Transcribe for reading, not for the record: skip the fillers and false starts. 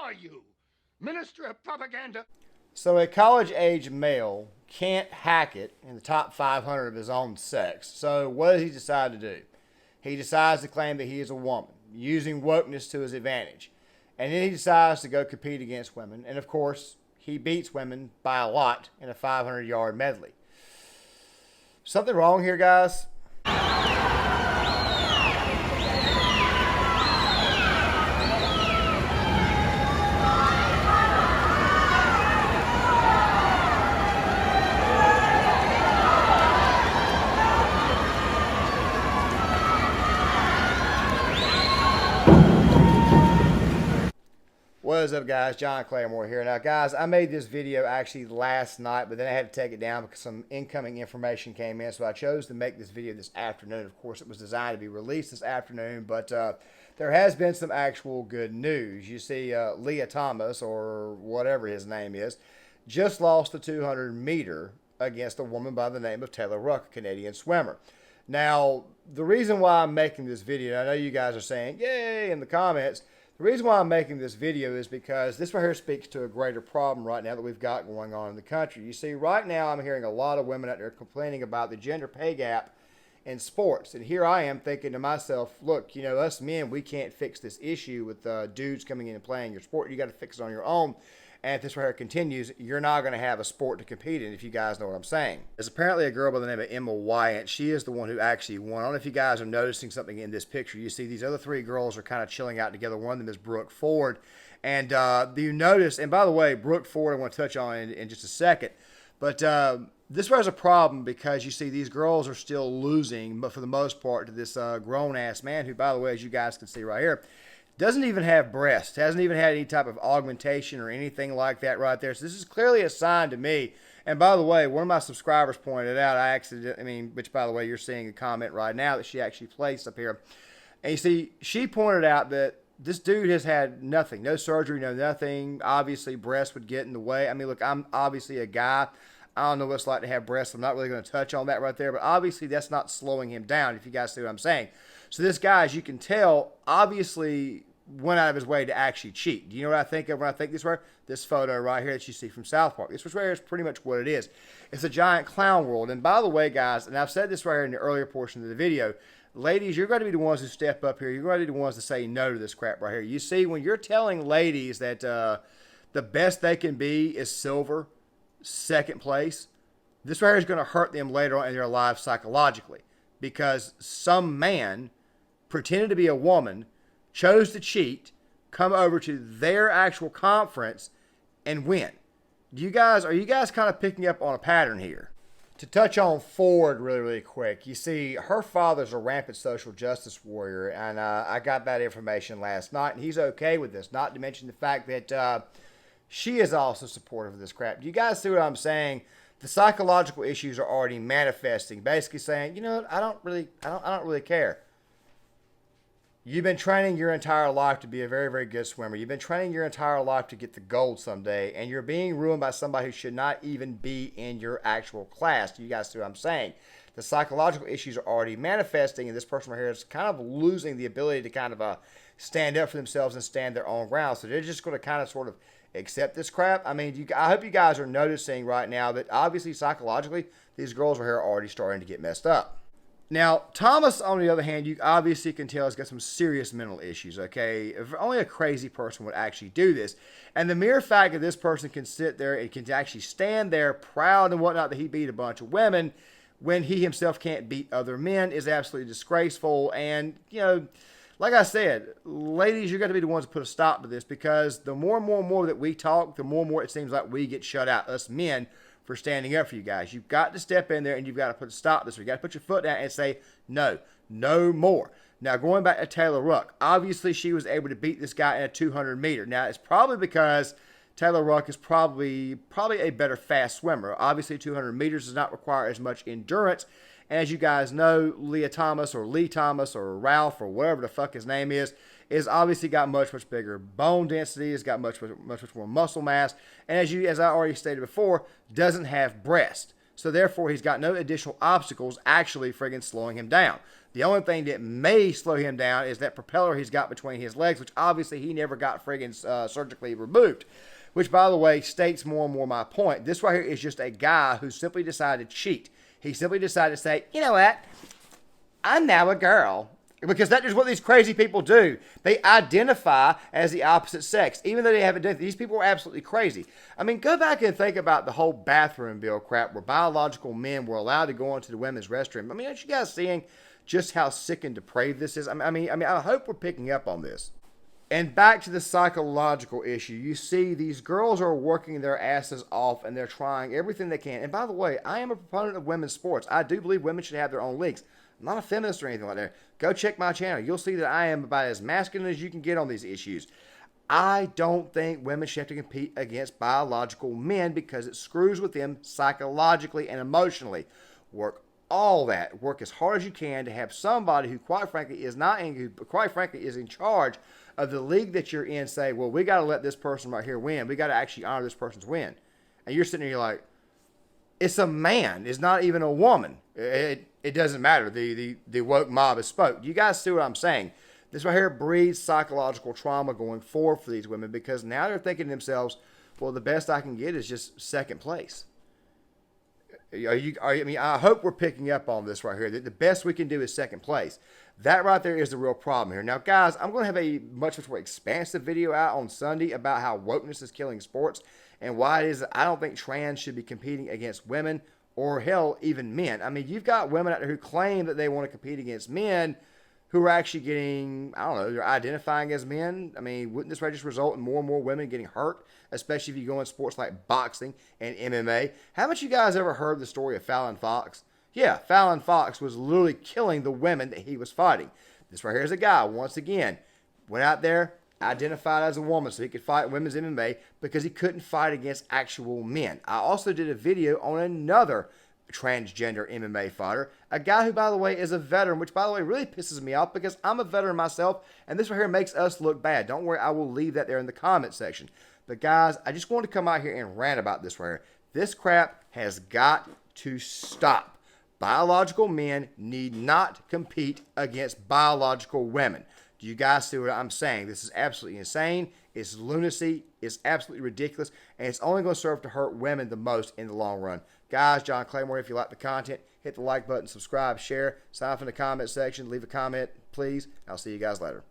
are you? Minister of propaganda? So a college-age male can't hack it in the top 500 of his own sex. So what does he decide to do? He decides to claim that he is a woman, using wokeness to his advantage. And then he decides to go compete against women. And of course, he beats women by a lot in a 500-yard medley. Something wrong here, guys? What is up, guys? John Claymore here. Now, guys, I made this video actually last night, but then I had to take it down because some incoming information came in, so I chose to make this video this afternoon. Of course, it was designed to be released this afternoon, but there has been some actual good news. You see, Lia Thomas, or whatever his name is, just lost the 200-meter against a woman by the name of Taylor Ruck, a Canadian swimmer. Now, the reason why I'm making this video, I know you guys are saying, yay, in the comments. The reason why I'm making this video is because this right here speaks to a greater problem right now that we've got going on in the country. You see, right now I'm hearing a lot of women out there complaining about the gender pay gap in sports. And here I am thinking to myself, look, you know, us men, we can't fix this issue with dudes coming in and playing your sport. You got to fix it on your own. And if this right here continues, you're not going to have a sport to compete in, if you guys know what I'm saying. There's apparently a girl by the name of Emma Wyatt. She is the one who actually won. I don't know if you guys are noticing something in this picture. You see these other three girls are kind of chilling out together. One of them is Brooke Ford. And you notice, and by the way, Brooke Ford I want to touch on in just a second. But this was a problem because you see these girls are still losing, but for the most part, to this grown-ass man who, by the way, as you guys can see right here, doesn't even have breasts, hasn't even had any type of augmentation or anything like that right there. So this is clearly a sign to me. And by the way, one of my subscribers pointed out, which by the way, you're seeing a comment right now that she actually placed up here. And you see, she pointed out that this dude has had nothing, no surgery, no nothing. Obviously, breasts would get in the way. I mean, look, I'm obviously a guy. I don't know what it's like to have breasts. I'm not really going to touch on that right there. But obviously, that's not slowing him down, if you guys see what I'm saying. So this guy, as you can tell, obviously went out of his way to actually cheat. Do you know what I think of when I think this word? This photo right here that you see from South Park. This right here is pretty much what it is. It's a giant clown world. And by the way, guys, and I've said this right here in the earlier portion of the video, ladies, you're going to be the ones who step up here. You're going to be the ones to say no to this crap right here. You see, when you're telling ladies that the best they can be is silver, second place, this right here is going to hurt them later on in their lives psychologically. Because some man pretended to be a woman, chose to cheat, come over to their actual conference, and win. Are you guys kind of picking up on a pattern here? To touch on Ford really quick, you see, her father's a rampant social justice warrior, and I got that information last night, and he's okay with this, not to mention the fact that she is also supportive of this crap. Do you guys see what I'm saying? The psychological issues are already manifesting, basically saying, you know what, I don't really care. You've been training your entire life to be a very, very good swimmer. You've been training your entire life to get the gold someday, and you're being ruined by somebody who should not even be in your actual class. Do you guys see what I'm saying? The psychological issues are already manifesting, and this person right here is kind of losing the ability to kind of stand up for themselves and stand their own ground. So they're just going to kind of sort of accept this crap. I mean, I hope you guys are noticing right now that obviously psychologically, these girls right here are already starting to get messed up. Now, Thomas, on the other hand, you obviously can tell has got some serious mental issues, okay? If only a crazy person would actually do this. And the mere fact that this person can sit there and can actually stand there proud and whatnot that he beat a bunch of women when he himself can't beat other men is absolutely disgraceful. And, you know, like I said, ladies, you're going to be the ones to put a stop to this, because the more and more that we talk, the more and more it seems like we get shut out, us men, for standing up for you guys. You've got to step in there and you've got to put a stop to this. You've got to put your foot down and say, no, no more. Now, going back to Taylor Ruck, obviously she was able to beat this guy in a 200-meter. Now, it's probably because Taylor Ruck is probably a better fast swimmer. Obviously, 200 meters does not require as much endurance. And as you guys know, Lia Thomas or Lee Thomas or Ralph or whatever the fuck his name is obviously got much bigger bone density, has got much more muscle mass, and as I already stated before, doesn't have breast. So therefore, he's got no additional obstacles actually friggin' slowing him down. The only thing that may slow him down is that propeller he's got between his legs, which obviously he never got friggin' surgically removed. Which, by the way, states more and more my point. This right here is just a guy who simply decided to cheat. He simply decided to say, you know what? I'm now a girl. Because that is what these crazy people do. They identify as the opposite sex, even though they haven't done it. These people are absolutely crazy. I mean, go back and think about the whole bathroom bill crap where biological men were allowed to go into the women's restroom. I mean, aren't you guys seeing just how sick and depraved this is? I mean, I hope we're picking up on this. And back to the psychological issue. You see, these girls are working their asses off and they're trying everything they can. And by the way, I am a proponent of women's sports. I do believe women should have their own leagues. I'm not a feminist or anything like that. Go check my channel. You'll see that I am about as masculine as you can get on these issues. I don't think women should have to compete against biological men because it screws with them psychologically and emotionally. Work all that. Work as hard as you can to have somebody who, quite frankly, is in charge of the league that you're in say, well, we got to let this person right here win. We got to actually honor this person's win. And you're sitting there, you're like, it's a man. It's not even a woman. It doesn't matter. The woke mob has spoke. You guys see what I'm saying? This right here breeds psychological trauma going forward for these women because now they're thinking to themselves, well, the best I can get is just second place. I hope we're picking up on this right here. That the best we can do is second place. That right there is the real problem here. Now, guys, I'm going to have a much more expansive video out on Sunday about how wokeness is killing sports and why it is that I don't think trans should be competing against women or, hell, even men. I mean, you've got women out there who claim that they want to compete against men who are actually getting, I don't know, they're identifying as men. I mean, wouldn't this just result in more and more women getting hurt, especially if you go in sports like boxing and MMA? Haven't you guys ever heard the story of Fallon Fox? Yeah, Fallon Fox was literally killing the women that he was fighting. This right here is a guy, once again, went out there, identified as a woman so he could fight women's MMA because he couldn't fight against actual men. I also did a video on another transgender MMA fighter, a guy who, by the way, is a veteran, which, by the way, really pisses me off because I'm a veteran myself, and this right here makes us look bad. Don't worry, I will leave that there in the comment section. But, guys, I just wanted to come out here and rant about this right here. This crap has got to stop. Biological men need not compete against biological women. Do you guys see what I'm saying? This is absolutely insane. It's lunacy. It's absolutely ridiculous. And it's only going to serve to hurt women the most in the long run. Guys, John Claymore, if you like the content, hit the like button, subscribe, share, sign up in the comment section, leave a comment, please. I'll see you guys later.